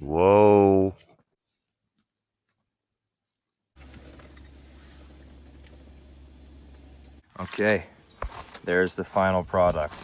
Whoa. Okay, there's the final product.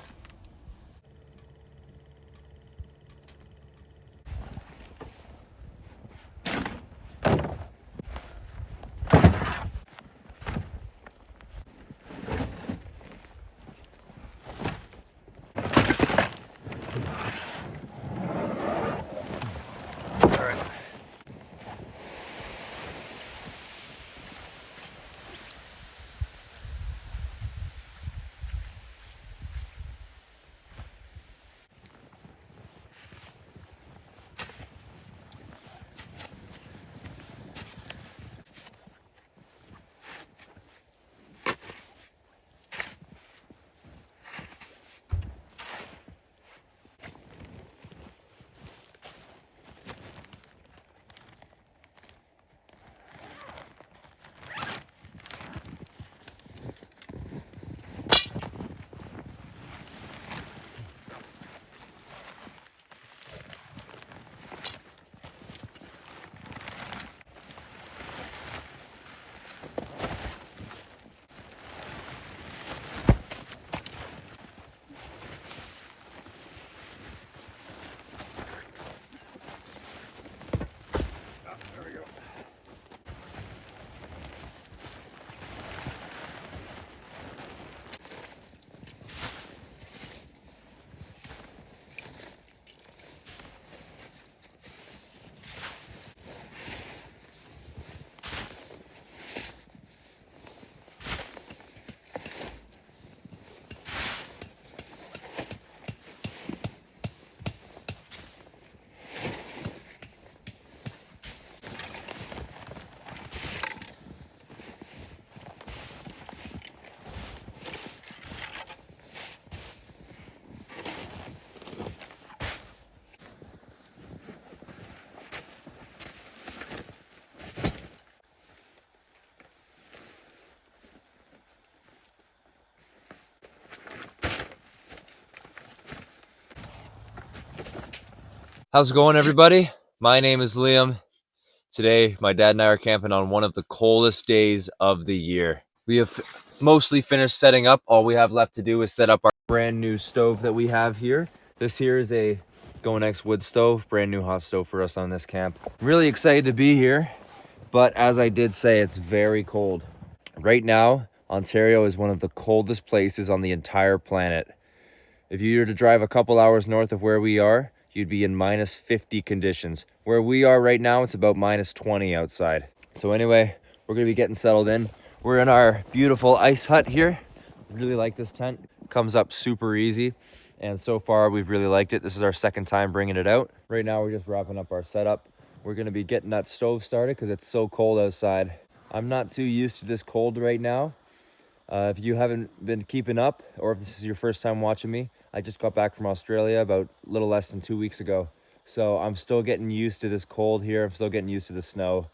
How's it going, everybody? My name is Liam. Today, my dad and I are camping on one of the coldest days of the year. We have mostly finished setting up. All we have left to do is set up our brand new stove that we have here. This here is a GoNex wood stove, brand new hot stove for us on this camp. I'm really excited to be here, but as I did say, it's very cold. Right now, Ontario is one of the coldest places on the entire planet. If you were to drive a couple hours north of where we are, you'd be in minus 50 conditions. Where we are right now, it's about minus 20 outside. So anyway, we're gonna be getting settled in. We're in our beautiful ice hut here. Really like this tent. Comes up super easy. And so far, we've really liked it. This is our second time bringing it out. Right now, we're just wrapping up our setup. We're gonna be getting that stove started because it's so cold outside. I'm not too used to this cold right now. If you haven't been keeping up, or if this is your first time watching me, I just got back from Australia about a little less than 2 weeks ago. So I'm still getting used to this cold here. I'm still getting used to the snow.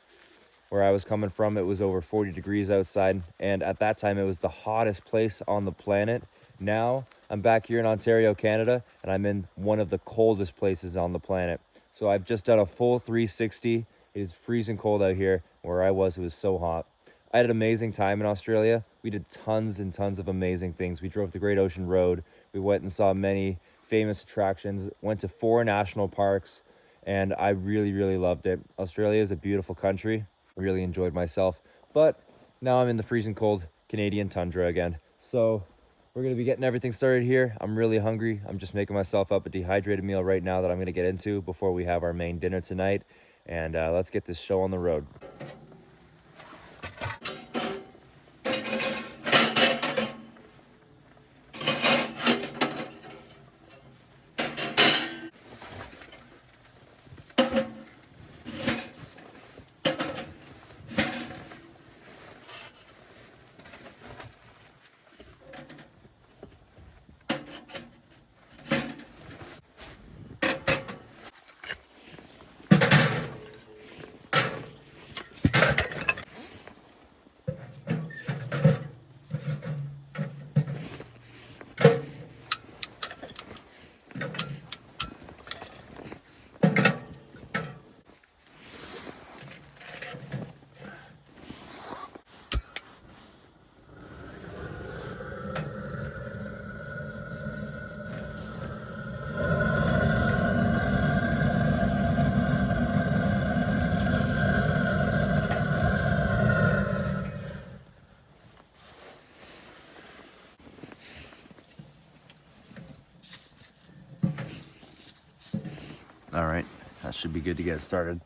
Where I was coming from, it was over 40 degrees outside. And at that time, it was the hottest place on the planet. Now I'm back here in Ontario, Canada, and I'm in one of the coldest places on the planet. So I've just done a full 360. It is freezing cold out here. Where I was, it was so hot. I had an amazing time in Australia. We did tons and tons of amazing things. We drove the Great Ocean Road. We went and saw many famous attractions, went to 4 national parks, and I really, really loved it. Australia is a beautiful country. I really enjoyed myself. But now I'm in the freezing cold Canadian tundra again. So we're going to be getting everything started here. I'm really hungry. I'm just making myself up a dehydrated meal right now that I'm going to get into before we have our main dinner tonight. And let's get this show on the road. All right, that should be good to get started.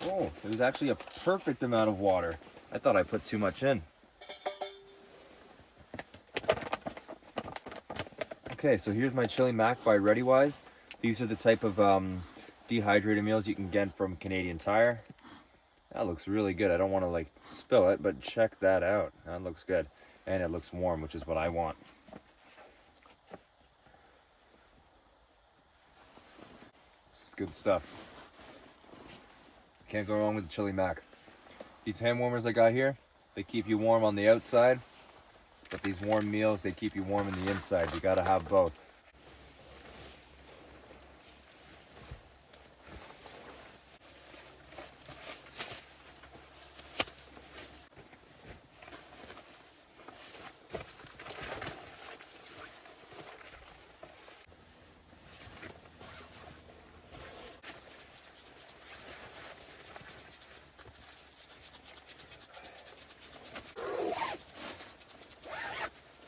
Oh, it was actually a perfect amount of water. I thought I put too much in. Okay, so here's my chili mac by ReadyWise. These are the type of dehydrated meals you can get from Canadian Tire. That looks really good. I don't want to like spill it, but check that out. That looks good. And it looks warm, which is what I want. This is good stuff. Can't go wrong with the chili mac. These hand warmers I got here, they keep you warm on the outside, but these warm meals, they keep you warm in the inside. You gotta have both.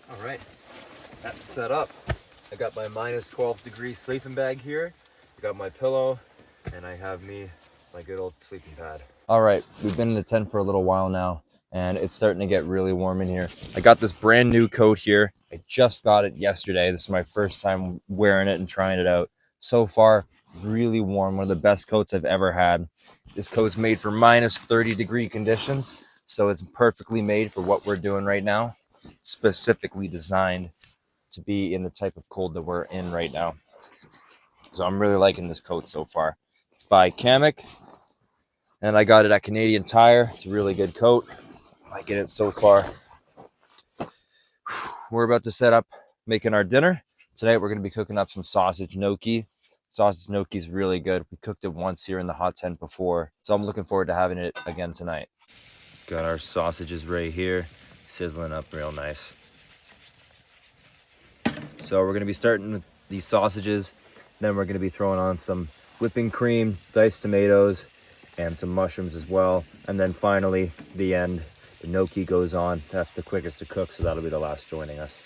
All right, that's set up. I got my minus 12 degree sleeping bag here. I got my pillow, and I have my good old sleeping pad. All right, we've been in the tent for a little while now, and it's starting to get really warm in here. I got this brand new coat here. I just got it yesterday. This is my first time wearing it and trying it out. So far, really warm. One of the best coats I've ever had. This coat's made for minus 30 degree conditions, so it's perfectly made for what we're doing right now. Specifically designed to be in the type of cold that we're in right now. So I'm really liking this coat so far. It's by Kamek, and I got it at Canadian Tire. It's a really good coat. Liking it so far. We're about to set up making our dinner. Tonight we're going to be cooking up some sausage gnocchi. Sausage gnocchi is really good. We cooked it once here in the hot tent before, so I'm looking forward to having it again tonight. Got our sausages right here, sizzling up real nice. So we're going to be starting with these sausages. Then we're going to be throwing on some whipping cream, diced tomatoes, and some mushrooms as well. And then finally, the end, the gnocchi goes on. That's the quickest to cook, so that'll be the last joining us.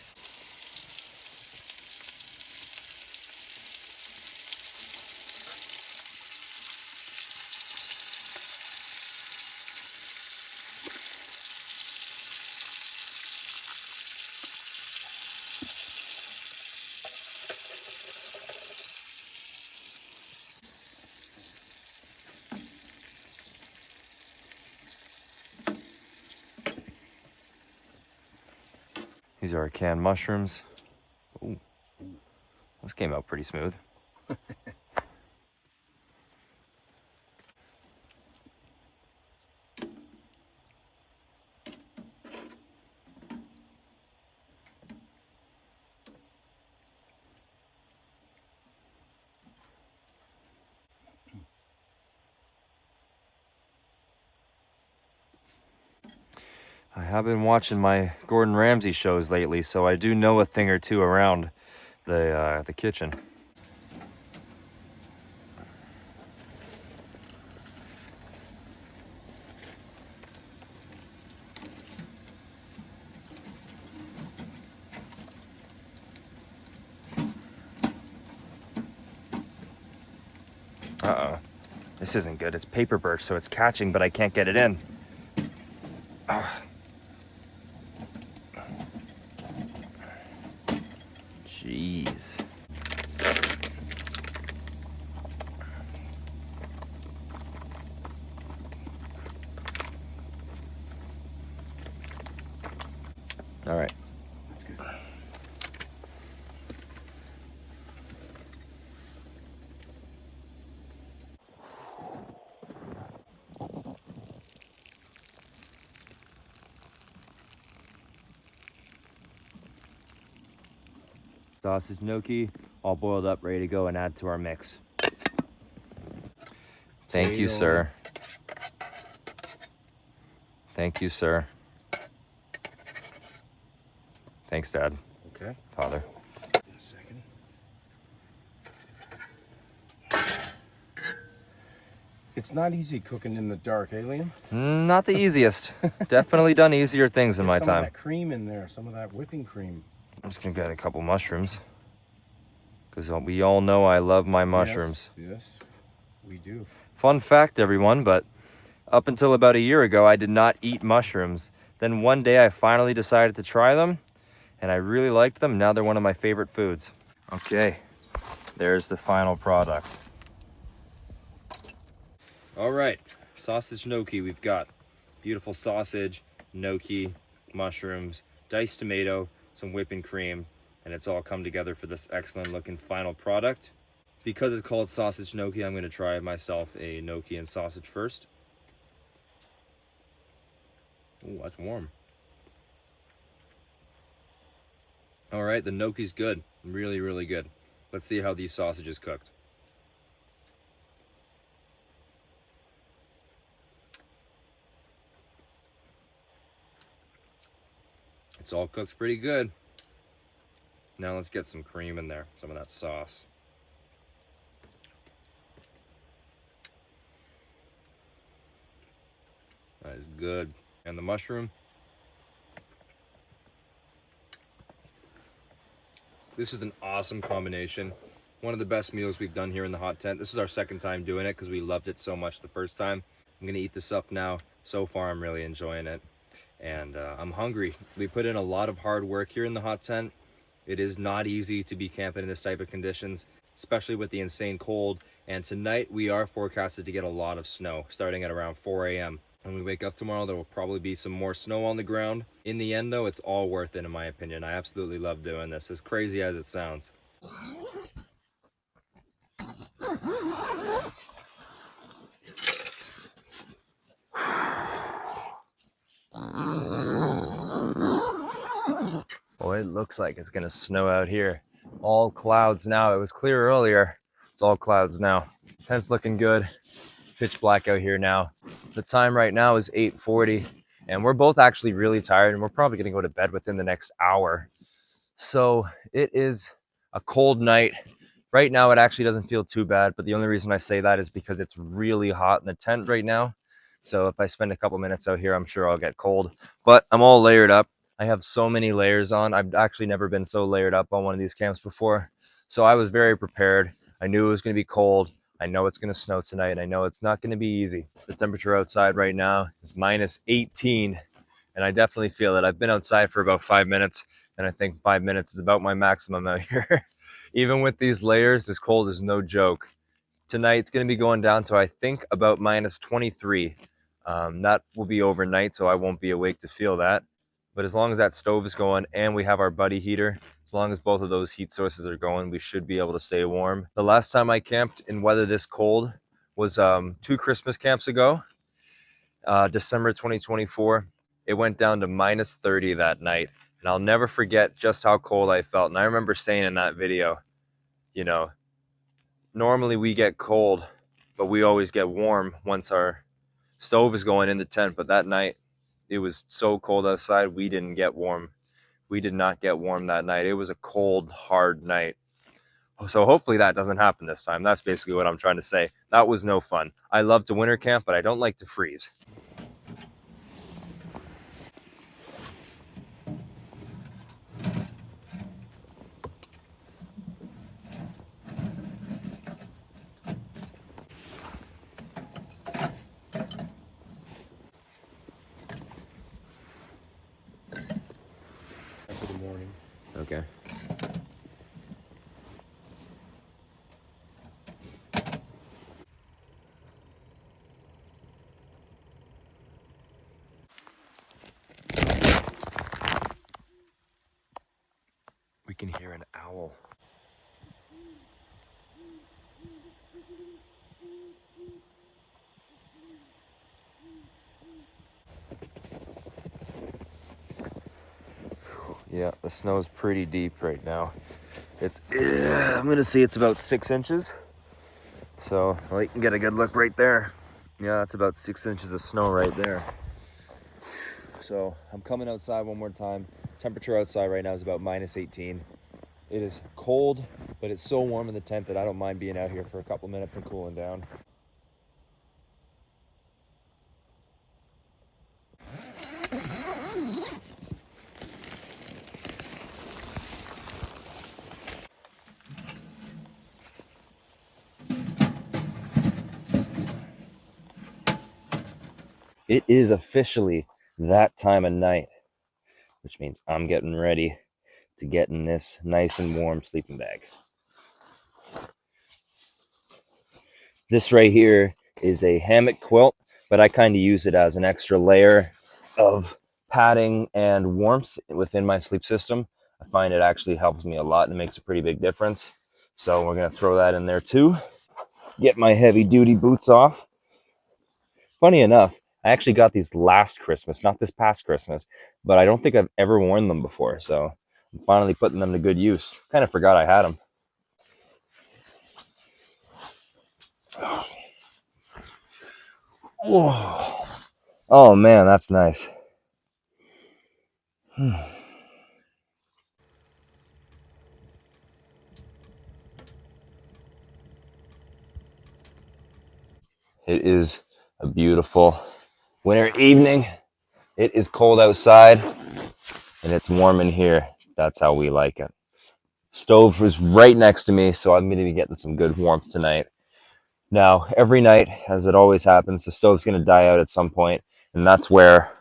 These are our canned mushrooms. Ooh, those came out pretty smooth. I have been watching my Gordon Ramsay shows lately, so I do know a thing or two around the kitchen. Uh-oh. This isn't good. It's paper birch, so it's catching, but I can't get it in. Jeez. All right. That's good. Sausage gnocchi, all boiled up, ready to go and add to our mix. Thank you, sir. Thank you, sir. Thanks, Dad. Okay. Father. A second. It's not easy cooking in the dark, eh, Liam? Not the easiest. Definitely done easier things in Get my some time. of that cream in there, some of that whipping cream. I'm just gonna get a couple mushrooms because we all know I love my mushrooms. Yes, we do. Fun fact, everyone, but up until about a year ago, I did not eat mushrooms. Then one day I finally decided to try them and I really liked them. Now they're one of my favorite foods. Okay, there's the final product. All right, sausage gnocchi. We've got beautiful sausage, gnocchi, mushrooms, diced tomato, some whipping cream, and it's all come together for this excellent looking final product. Because it's called sausage gnocchi, I'm gonna try myself a gnocchi and sausage first. Ooh, that's warm. All right, the gnocchi's good, really, really good. Let's see how these sausages cooked. It's all cooked pretty good. Now let's get some cream in there, some of that sauce. That is good. And the mushroom. This is an awesome combination. One of the best meals we've done here in the hot tent. This is our second time doing it because we loved it so much the first time. I'm gonna eat this up now. So far, I'm really enjoying it. And I'm hungry. We put in a lot of hard work here in the hot tent. It is not easy to be camping in this type of conditions, especially with the insane cold. And tonight we are forecasted to get a lot of snow starting at around 4 a.m. When we wake up tomorrow, there will probably be some more snow on the ground. In the end though, it's all worth it in my opinion. I absolutely love doing this, as crazy as it sounds. Boy, it looks like it's gonna snow out here. All clouds now. It was clear earlier. It's all clouds now. Tent's looking good. Pitch black out here now. The time right now is 8:40, and we're both actually really tired, and we're probably gonna go to bed within the next hour. So it is a cold night. Right now, it actually doesn't feel too bad, but the only reason I say that is because it's really hot in the tent right now. So if I spend a couple minutes out here, I'm sure I'll get cold, but I'm all layered up. I have so many layers on. I've actually never been so layered up on one of these camps before. So I was very prepared. I knew it was going to be cold. I know it's going to snow tonight, and I know it's not going to be easy. The temperature outside right now is minus 18, and I definitely feel it. I've been outside for about 5 minutes, and I think 5 minutes is about my maximum out here. Even with these layers, this cold is no joke. Tonight it's going to be going down to, I think, about minus 23. That will be overnight, so I won't be awake to feel that. But as long as that stove is going and we have our buddy heater, as long as both of those heat sources are going, we should be able to stay warm. The last time I camped in weather this cold was 2 Christmas camps ago, December 2024. It went down to minus 30 that night. And I'll never forget just how cold I felt. And I remember saying in that video, you know, normally we get cold, but we always get warm once our stove is going in the tent. But that night, it was so cold outside, we didn't get warm. We did not get warm that night. It was a cold, hard night. So hopefully that doesn't happen this time. That's basically what I'm trying to say. That was no fun. I love to winter camp, but I don't like to freeze. For the morning. Okay. We can hear an owl. Yeah, the snow's pretty deep right now. I'm gonna say it's about 6 inches. So, well, you can get a good look right there. Yeah, that's about 6 inches of snow right there. So I'm coming outside one more time. Temperature outside right now is about minus 18. It is cold, but it's so warm in the tent that I don't mind being out here for a couple minutes and cooling down. It is officially that time of night, which means I'm getting ready to get in this nice and warm sleeping bag. This right here is a hammock quilt, but I kind of use it as an extra layer of padding and warmth within my sleep system. I find it actually helps me a lot and makes a pretty big difference. So we're going to throw that in there too. Get my heavy duty boots off. Funny enough, I actually got these last Christmas, not this past Christmas, but I don't think I've ever worn them before. So I'm finally putting them to good use. Kind of forgot I had them. Whoa. Oh man, that's nice. It is a beautiful winter evening. It is cold outside and it's warm in here. That's how we like it. Stove was right next to me, so I'm going to be getting some good warmth tonight. Now, every night, as it always happens, the stove's going to die out at some point, and that's where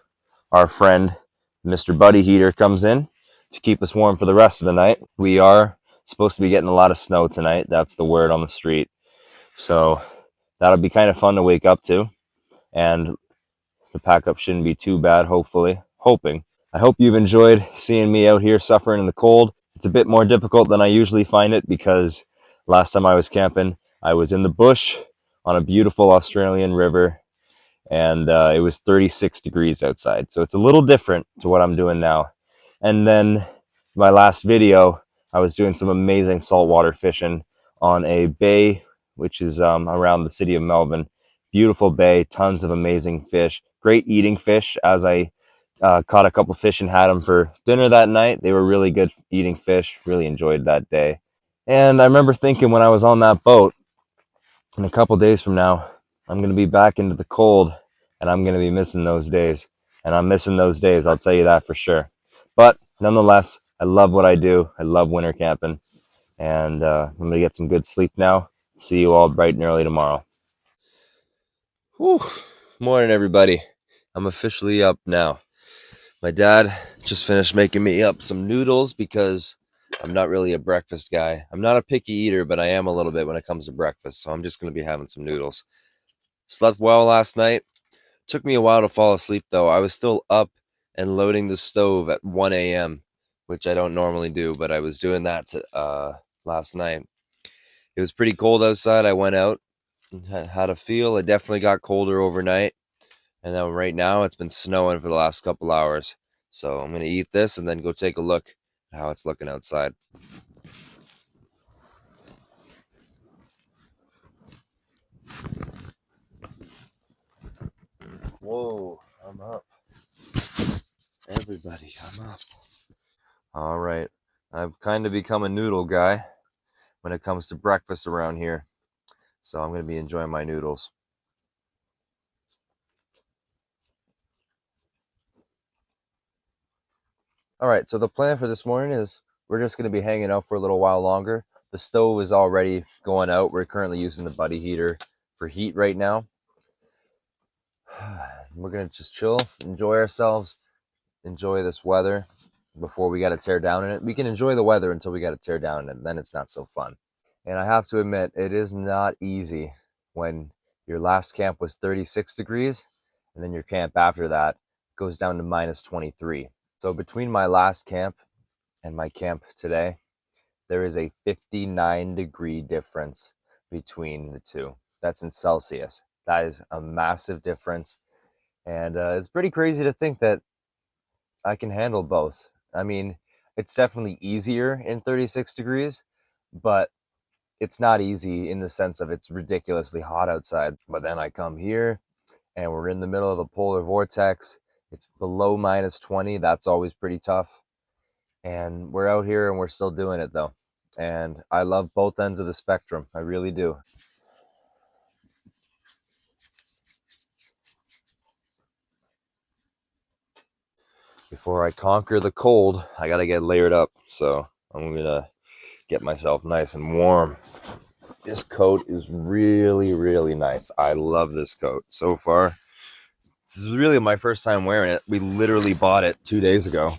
our friend Mr. Buddy Heater comes in to keep us warm for the rest of the night. We are supposed to be getting a lot of snow tonight. That's the word on the street. So that'll be kind of fun to wake up to, and the pack up shouldn't be too bad, hopefully. Hoping. I hope you've enjoyed seeing me out here suffering in the cold. It's a bit more difficult than I usually find it because last time I was camping, I was in the bush on a beautiful Australian river, and it was 36 degrees outside. So it's a little different to what I'm doing now. And then my last video, I was doing some amazing saltwater fishing on a bay, which is around the city of Melbourne. Beautiful bay, tons of amazing fish, great eating fish. As I caught a couple fish and had them for dinner that night. They were really good eating fish. Really enjoyed that day. And I remember thinking when I was on that boat, in a couple days from now, I'm going to be back into the cold and I'm going to be missing those days. And I'm missing those days, I'll tell you that for sure. But nonetheless, I love what I do. I love winter camping. And I'm going to get some good sleep now. See you all bright and early tomorrow. Whew. Morning, everybody. I'm officially up now. My dad just finished making me up some noodles because I'm not really a breakfast guy. I'm not a picky eater, but I am a little bit when it comes to breakfast. So I'm just going to be having some noodles. Slept well last night. Took me a while to fall asleep, though. I was still up and loading the stove at 1 a.m., which I don't normally do, but I was doing that last night. It was pretty cold outside. I went out and had a feel. It definitely got colder overnight. And then right now it's been snowing for the last couple hours. So I'm going to eat this and then go take a look at how it's looking outside. Whoa, I'm up. Everybody, I'm up. All right. I've kind of become a noodle guy when it comes to breakfast around here. So I'm going to be enjoying my noodles. All right, so the plan for this morning is we're just going to be hanging out for a little while longer. The stove is already going out. We're currently using the Buddy Heater for heat right now. We're going to just chill, enjoy ourselves, enjoy this weather before we got to tear down in it. We can enjoy the weather until we got to tear down in it, and then it's not so fun. And I have to admit, it is not easy when your last camp was 36 degrees, and then your camp after that goes down to minus 23. So between my last camp and my camp today, there is a 59-degree difference between the two. That's in Celsius. That is a massive difference. And it's pretty crazy to think that I can handle both. I mean, it's definitely easier in 36 degrees, but it's not easy in the sense of it's ridiculously hot outside. But then I come here and we're in the middle of a polar vortex. It's below minus 20. That's always pretty tough. And we're out here and we're still doing it though. And I love both ends of the spectrum. I really do. Before I conquer the cold, I gotta get layered up. So I'm gonna get myself nice and warm. This coat is really, really nice. I love this coat so far. This is really my first time wearing it. We literally bought it 2 days ago.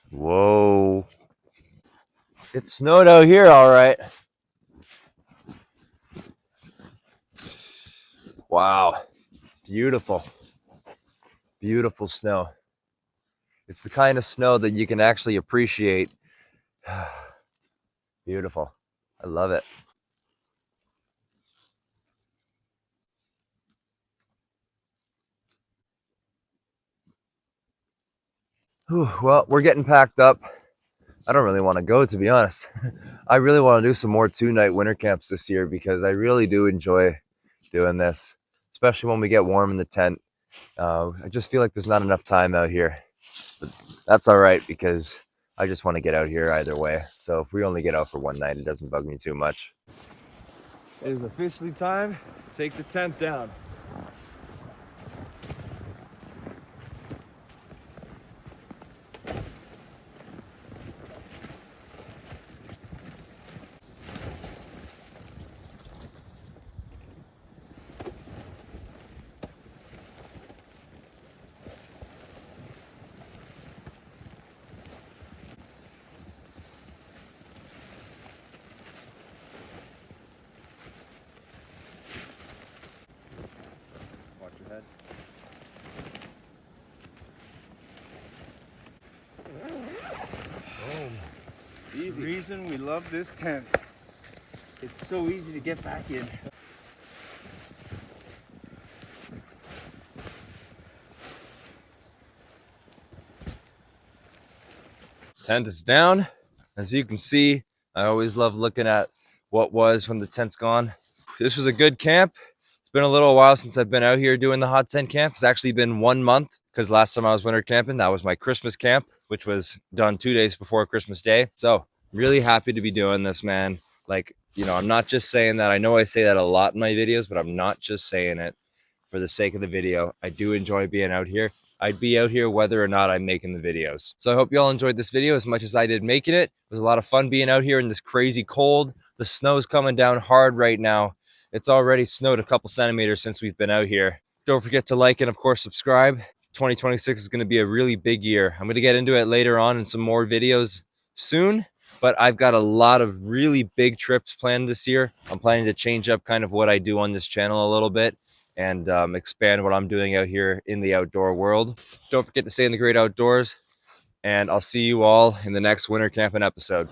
Whoa. It snowed out here, all right. Wow. Beautiful. Beautiful snow. It's the kind of snow that you can actually appreciate. Beautiful. I love it. Whew, well, we're getting packed up. I don't really want to go, to be honest. I really want to do some more 2-night winter camps this year because I really do enjoy doing this, especially when we get warm in the tent. I just feel like there's not enough time out here. But that's all right because I just want to get out here either way. So if we only get out for one night, it doesn't bug me too much. It is officially time to take the tent down. Watch your head. The reason we love this tent. It's so easy to get back in. Tent is down. As you can see, I always love looking at what was when the tent's gone. This was a good camp. It's been a little while since I've been out here doing the hot tent camp. It's actually been 1 month because last time I was winter camping, that was my Christmas camp, which was done 2 days before Christmas Day. So really happy to be doing this, man. Like, you know, I'm not just saying that. I know I say that a lot in my videos, but I'm not just saying it for the sake of the video. I do enjoy being out here. I'd be out here whether or not I'm making the videos. So I hope you all enjoyed this video as much as I did making it. It was a lot of fun being out here in this crazy cold. The snow's coming down hard right now. It's already snowed a couple centimeters since we've been out here. Don't forget to like and of course subscribe. 2026 is going to be a really big year. I'm going to get into it later on in some more videos soon, but I've got a lot of really big trips planned this year. I'm planning to change up kind of what I do on this channel a little bit and expand what I'm doing out here in the outdoor world. Don't forget to stay in the great outdoors, and I'll see you all in the next winter camping episode.